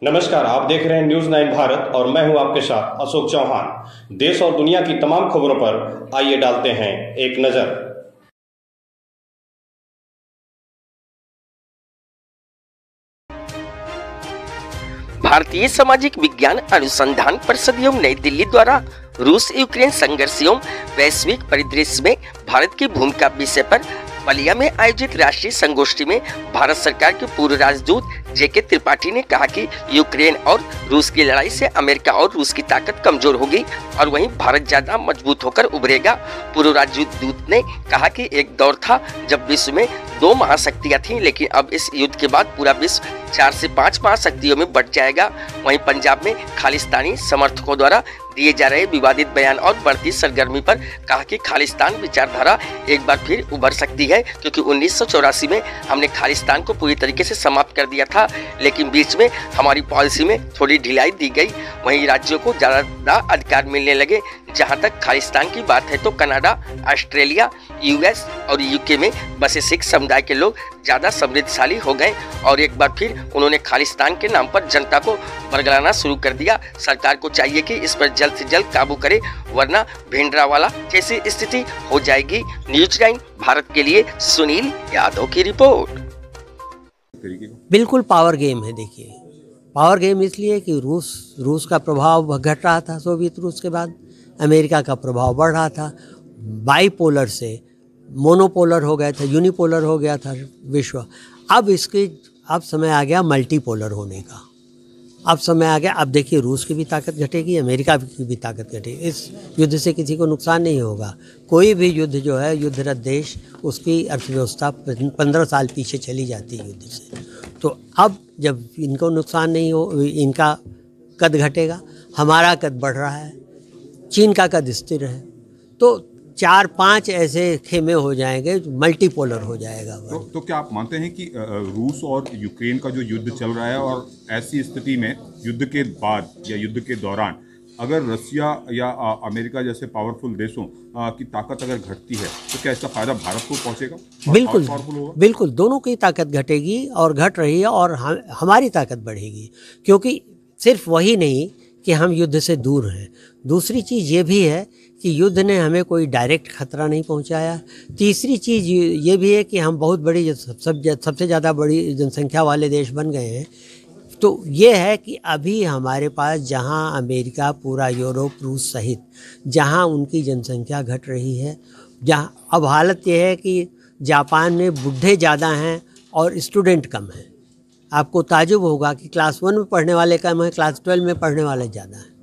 नमस्कार, आप देख रहे हैं न्यूज़ 9 भारत और मैं हूं आपके साथ अशोक चौहान। देश और दुनिया की तमाम खबरों पर आइए डालते हैं एक नजर। भारतीय सामाजिक विज्ञान अनुसंधान परिषद एवं नई दिल्ली द्वारा रूस यूक्रेन संघर्ष एवं वैश्विक परिदृश्य में भारत की भूमिका विषय पर बलिया में आयोजित राष्ट्रीय संगोष्ठी में भारत सरकार के पूर्व राजदूत जेके त्रिपाठी ने कहा कि यूक्रेन और रूस की लड़ाई से अमेरिका और रूस की ताकत कमजोर होगी और वहीं भारत ज्यादा मजबूत होकर उभरेगा। पूर्व राजदूत ने कहा कि एक दौर था जब विश्व में 2 महाशक्तियां थीं, लेकिन अब इस युद्ध के बाद पूरा विश्व 4 से 5 महाशक्तियों में बढ़ जाएगा। वहीं पंजाब में खालिस्तानी समर्थकों द्वारा दिए जा रहे विवादित बयान और बढ़ती सरगर्मी पर कहा कि खालिस्तान विचारधारा एक बार फिर उभर सकती है, क्योंकि 1984 में हमने खालिस्तान को पूरी तरीके से समाप्त कर दिया था, लेकिन बीच में हमारी पॉलिसी में थोड़ी ढिलाई दी गई। वहीं राज्यों को ज्यादा अधिकार मिलने लगे। जहां तक खालिस्तान की बात है तो कनाडा, ऑस्ट्रेलिया, यूएस और यूके में बसे सिख समुदाय के लोग ज्यादा समृद्धशाली हो गए और एक बार फिर उन्होंने खालिस्तान के नाम पर जनता को बरगलाना शुरू कर दिया। सरकार को चाहिए कि इस पर जल्द से जल्द काबू करे, वरना भिंडरावाला जैसी स्थिति हो जाएगी। न्यूज़ 9 भारत के लिए सुनील यादव की रिपोर्ट। बिल्कुल पावर गेम है। देखिए, पावर गेम इसलिए कि रूस का प्रभाव घट रहा था, सोवियत रूस के बाद अमेरिका का प्रभाव बढ़ रहा था। बाईपोलर से मोनोपोलर हो गया था, यूनिपोलर हो गया था विश्व। अब समय आ गया मल्टीपोलर होने का। अब समय आ गया। अब देखिए, रूस की भी ताकत घटेगी, अमेरिका की भी ताकत घटेगी। इस युद्ध से किसी को नुकसान नहीं होगा। कोई भी युद्ध जो है, युद्धरत देश, उसकी अर्थव्यवस्था 15 साल पीछे चली जाती है युद्ध से। तो अब जब इनको नुकसान नहीं हो, इनका कद घटेगा, हमारा कद बढ़ रहा है, चीन का कद स्थिर है, तो 4-5 ऐसे खेमे हो जाएंगे, मल्टीपोलर हो जाएगा। तो क्या आप मानते हैं कि रूस और यूक्रेन का जो युद्ध चल रहा है, और ऐसी स्थिति में युद्ध के बाद या युद्ध के दौरान अगर रसिया या अमेरिका जैसे पावरफुल देशों की ताकत अगर घटती है, तो क्या इसका फायदा भारत को पहुंचेगा? बिल्कुल, दोनों की ताकत घटेगी और घट रही है, और हमारी ताकत बढ़ेगी, क्योंकि सिर्फ वही नहीं कि हम युद्ध से दूर हैं। दूसरी चीज़ ये भी है कि युद्ध ने हमें कोई डायरेक्ट खतरा नहीं पहुंचाया। तीसरी चीज़ ये भी है कि हम बहुत बड़ी, सबसे ज़्यादा बड़ी जनसंख्या वाले देश बन गए हैं। तो ये है कि अभी हमारे पास, जहां अमेरिका, पूरा यूरोप, रूस सहित जहां उनकी जनसंख्या घट रही है, जहां अब हालत ये है कि जापान में बूढ़े ज़्यादा हैं और स्टूडेंट कम हैं। आपको ताजुब होगा कि क्लास 1 में पढ़ने वाले कम हैं, क्लास 12 में पढ़ने वाले ज़्यादा हैं।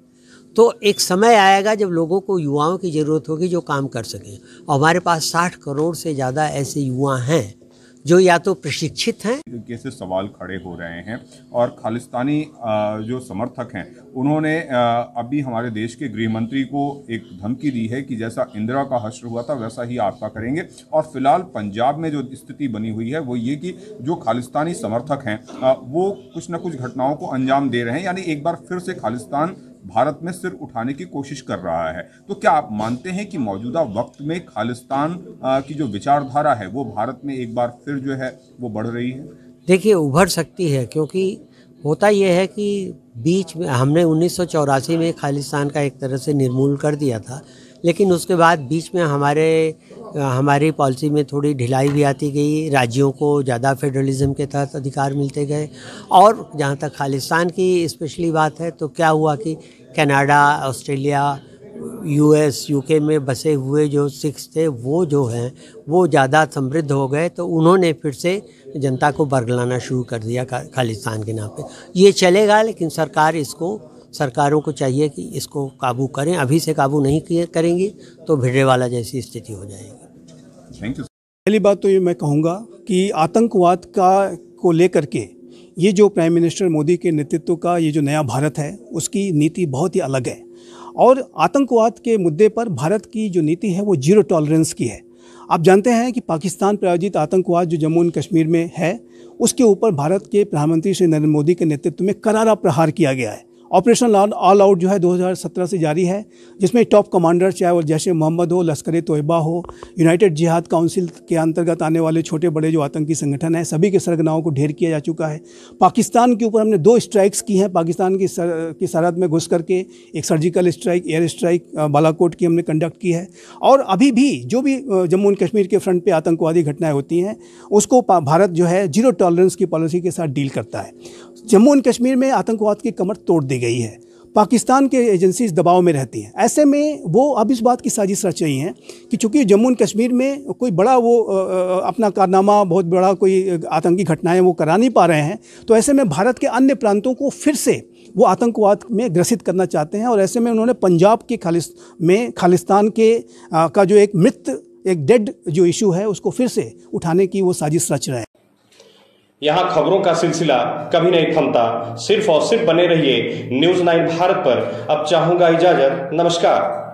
तो एक समय आएगा जब लोगों को, युवाओं की ज़रूरत होगी जो काम कर सकें, और हमारे पास 60 करोड़ से ज़्यादा ऐसे युवा हैं जो या तो प्रशिक्षित हैं। कैसे सवाल खड़े हो रहे हैं, और खालिस्तानी जो समर्थक हैं उन्होंने अभी हमारे देश के गृह मंत्री को एक धमकी दी है कि जैसा इंदिरा का हश्र हुआ था वैसा ही आपका करेंगे। और फिलहाल पंजाब में जो स्थिति बनी हुई है वो ये कि जो खालिस्तानी समर्थक हैं वो कुछ न कुछ घटनाओं को अंजाम दे रहे हैं, यानी एक बार फिर से खालिस्तान भारत में सिर उठाने की कोशिश कर रहा है। तो क्या आप मानते हैं कि मौजूदा वक्त में खालिस्तान की जो विचारधारा है वो भारत में एक बार फिर जो है वो बढ़ रही है? देखिए, उभर सकती है, क्योंकि होता यह है कि बीच में हमने 1984 में खालिस्तान का एक तरह से निर्मूल कर दिया था, लेकिन उसके बाद बीच में हमारी पॉलिसी में थोड़ी ढिलाई भी आती गई। राज्यों को ज़्यादा फेडरलिज्म के तहत अधिकार मिलते गए, और जहाँ तक खालिस्तान की स्पेशली बात है तो क्या हुआ कि कनाडा, ऑस्ट्रेलिया, यूएस, यूके में बसे हुए जो सिख्स थे वो जो हैं वो ज़्यादा समृद्ध हो गए, तो उन्होंने फिर से जनता को बरगलाना शुरू कर दिया खालिस्तान के नाम पे। ये चलेगा, लेकिन सरकारों को चाहिए कि इसको काबू करें। अभी से काबू नहीं करेंगी तो भिंडरावाला जैसी स्थिति हो जाएगी। Thank you. पहली बात तो ये मैं कहूँगा कि आतंकवाद को लेकर के ये जो प्राइम मिनिस्टर मोदी के नेतृत्व का ये जो नया भारत है उसकी नीति बहुत ही अलग है, और आतंकवाद के मुद्दे पर भारत की जो नीति है वो 0 टॉलरेंस की है। आप जानते हैं कि पाकिस्तान प्रायोजित आतंकवाद जो जम्मू एंड कश्मीर में है, उसके ऊपर भारत के प्रधानमंत्री श्री नरेंद्र मोदी के नेतृत्व में करारा प्रहार किया गया है, ऑपरेशन ऑल आउट जो है 2017 से जारी है, जिसमें टॉप कमांडर चाहे वो जैश ए मोहम्मद हो, लश्कर ए तोयबा हो, यूनाइटेड जिहाद काउंसिल के अंतर्गत आने वाले छोटे बड़े जो आतंकी संगठन हैं, सभी के सरगनाओं को ढेर किया जा चुका है। पाकिस्तान के ऊपर हमने 2 स्ट्राइक्स की हैं। पाकिस्तान की सरहद में घुस करके एक surgical strike, air strike Balakot की हमने कंडक्ट की है। और अभी भी जो भी जम्मू एंड कश्मीर के फ्रंट पे आतंकवादी घटनाएं होती हैं, उसको भारत जो है जीरो टॉलरेंस की पॉलिसी के साथ डील करता है। जम्मू एंड कश्मीर में आतंकवाद की कमर तोड़ दी गई है। पाकिस्तान के एजेंसीज दबाव में रहती हैं। ऐसे में वो अब इस बात की साजिश रच रही हैं कि चूंकि जम्मू एंड कश्मीर में कोई बड़ा वो अपना कारनामा, बहुत बड़ा कोई आतंकी घटनाएं वो करा नहीं पा रहे हैं, तो ऐसे में भारत के अन्य प्रांतों को फिर से वो आतंकवाद में ग्रसित करना चाहते हैं। और ऐसे में उन्होंने पंजाब के खालिस्तान के का जो एक डेड जो इशू है उसको फिर से उठाने की वो साजिश रच रहे हैं। यहाँ खबरों का सिलसिला कभी नहीं थमता। सिर्फ और सिर्फ बने रहिए न्यूज़ 9 भारत पर। अब चाहूंगा इजाजत। नमस्कार।